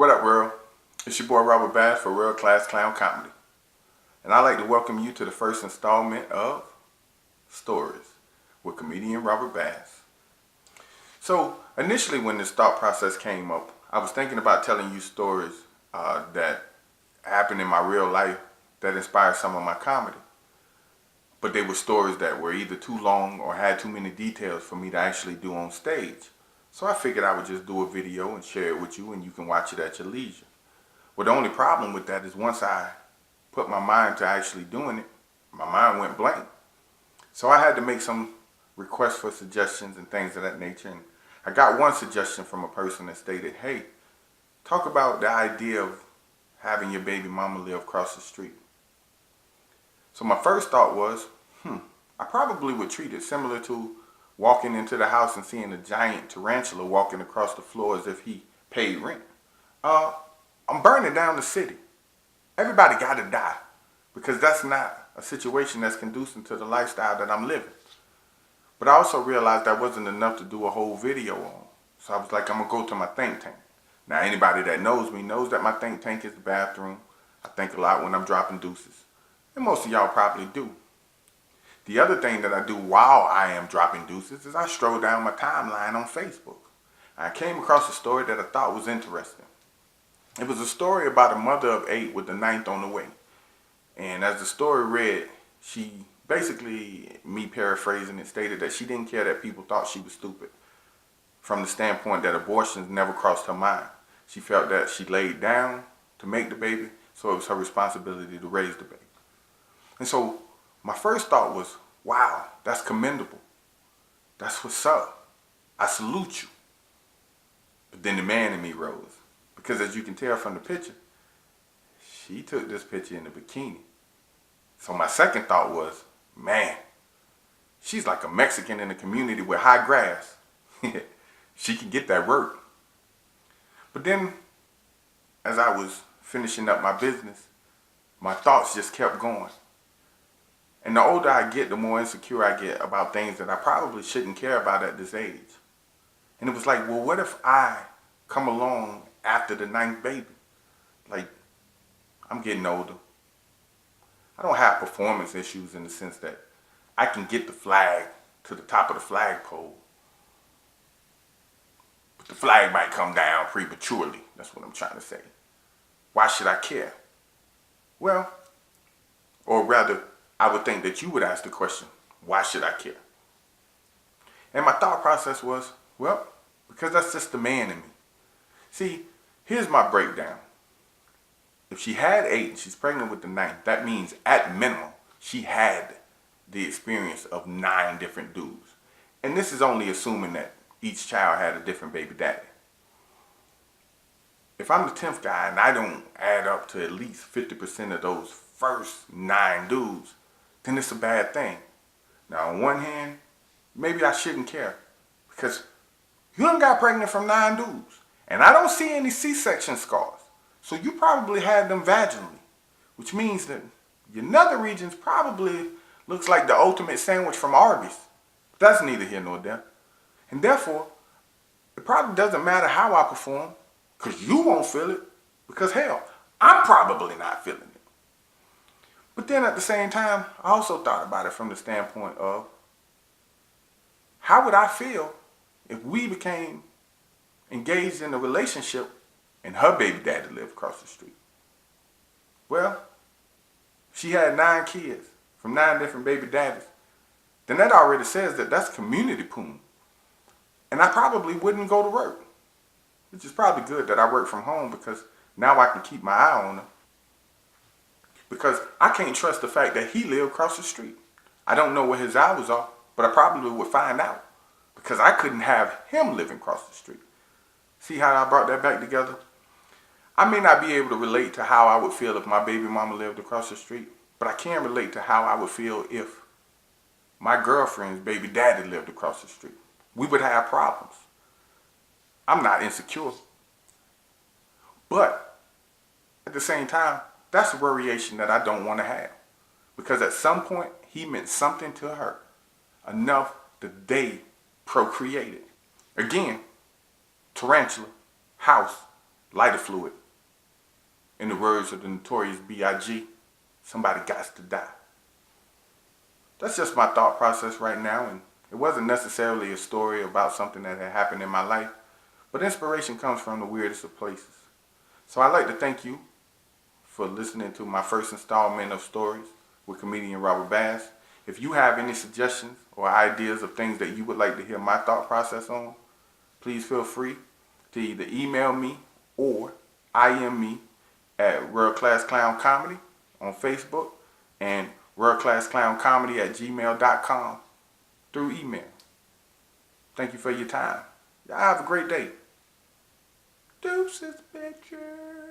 What up, world? It's your boy Robert Bass for World Class Clown Comedy. And I'd like to welcome you to the first installment of Stories with comedian Robert Bass. So, initially when this thought process came up, I was thinking about telling you stories that happened in my real life that inspired some of my comedy. But they were stories that were either too long or had too many details for me to actually do on stage. So I figured I would just do a video and share it with you, and you can watch it at your leisure. Well, the only problem with that is once I put my mind to actually doing it, my mind went blank. So I had to make some requests for suggestions and things of that nature. And I got one suggestion from a person that stated, hey, talk about the idea of having your baby mama live across the street. So my first thought was, I probably would treat it similar to walking into the house and seeing a giant tarantula walking across the floor as if he paid rent. I'm burning down the city. Everybody got to die, because that's not a situation that's conducive to the lifestyle that I'm living. But I also realized that wasn't enough to do a whole video on. So I was like, I'm going to go to my think tank. Now, anybody that knows me knows that my think tank is the bathroom. I think a lot when I'm dropping deuces. And most of y'all probably do. The other thing that I do while I am dropping deuces is I stroll down my timeline on Facebook. I came across a story that I thought was interesting. It was a story about a mother of 8 with the 9th on the way. And as the story read, she basically, me paraphrasing it, stated that she didn't care that people thought she was stupid, from the standpoint that abortions never crossed her mind. She felt that she laid down to make the baby, so it was her responsibility to raise the baby. And so my first thought was, wow, that's commendable. That's what's up. I salute you. But then the man in me rose. Because as you can tell from the picture, she took this picture in a bikini. So my second thought was, man, she's like a Mexican in a community with high grass. She can get that work. But then, as I was finishing up my business, my thoughts just kept going. And the older I get, the more insecure I get about things that I probably shouldn't care about at this age. And it was like, well, what if I come along after the 9th baby? Like, I'm getting older. I don't have performance issues in the sense that I can get the flag to the top of the flagpole. But the flag might come down prematurely. That's what I'm trying to say. Why should I care? Well, or rather, I would think that you would ask the question, why should I care? And my thought process was, well, because that's just the man in me. See, here's my breakdown. If she had 8 and she's pregnant with the 9th, that means at minimum, she had the experience of 9 different dudes. And this is only assuming that each child had a different baby daddy. If I'm the 10th guy and I don't add up to at least 50% of those first 9 dudes, then it's a bad thing. Now, on one hand, maybe I shouldn't care, because you done got pregnant from 9 dudes, and I don't see any C-section scars. So you probably had them vaginally, which means that your nether regions probably looks like the ultimate sandwich from Arby's. But that's neither here nor there. And therefore, it probably doesn't matter how I perform, because you won't feel it, because hell, I'm probably not feeling it. But then at the same time, I also thought about it from the standpoint of, how would I feel if we became engaged in a relationship and her baby daddy lived across the street? Well, she had 9 kids from 9 different baby daddies. Then that already says that that's community poom. And I probably wouldn't go to work. Which is probably good that I work from home, because now I can keep my eye on her. Because I can't trust the fact that he lived across the street. I don't know what his hours are, but I probably would find out, because I couldn't have him living across the street. See how I brought that back together? I may not be able to relate to how I would feel if my baby mama lived across the street, but I can relate to how I would feel if my girlfriend's baby daddy lived across the street. We would have problems. I'm not insecure. But at the same time, that's a variation that I don't want to have. Because at some point, he meant something to her. Enough that they procreated. Again, tarantula, house, lighter fluid. In the words of the notorious B.I.G., somebody gots to die. That's just my thought process right now, and it wasn't necessarily a story about something that had happened in my life, but inspiration comes from the weirdest of places. So I'd like to thank you for listening to my first installment of Stories with comedian Robert Bass. If you have any suggestions or ideas of things that you would like to hear my thought process on, please feel free to either email me or IM me at WorldKlassClown Comedy on Facebook and WorldKlassClownComedy@gmail.com through email. Thank you for your time. Y'all have a great day. Deuces, bitches.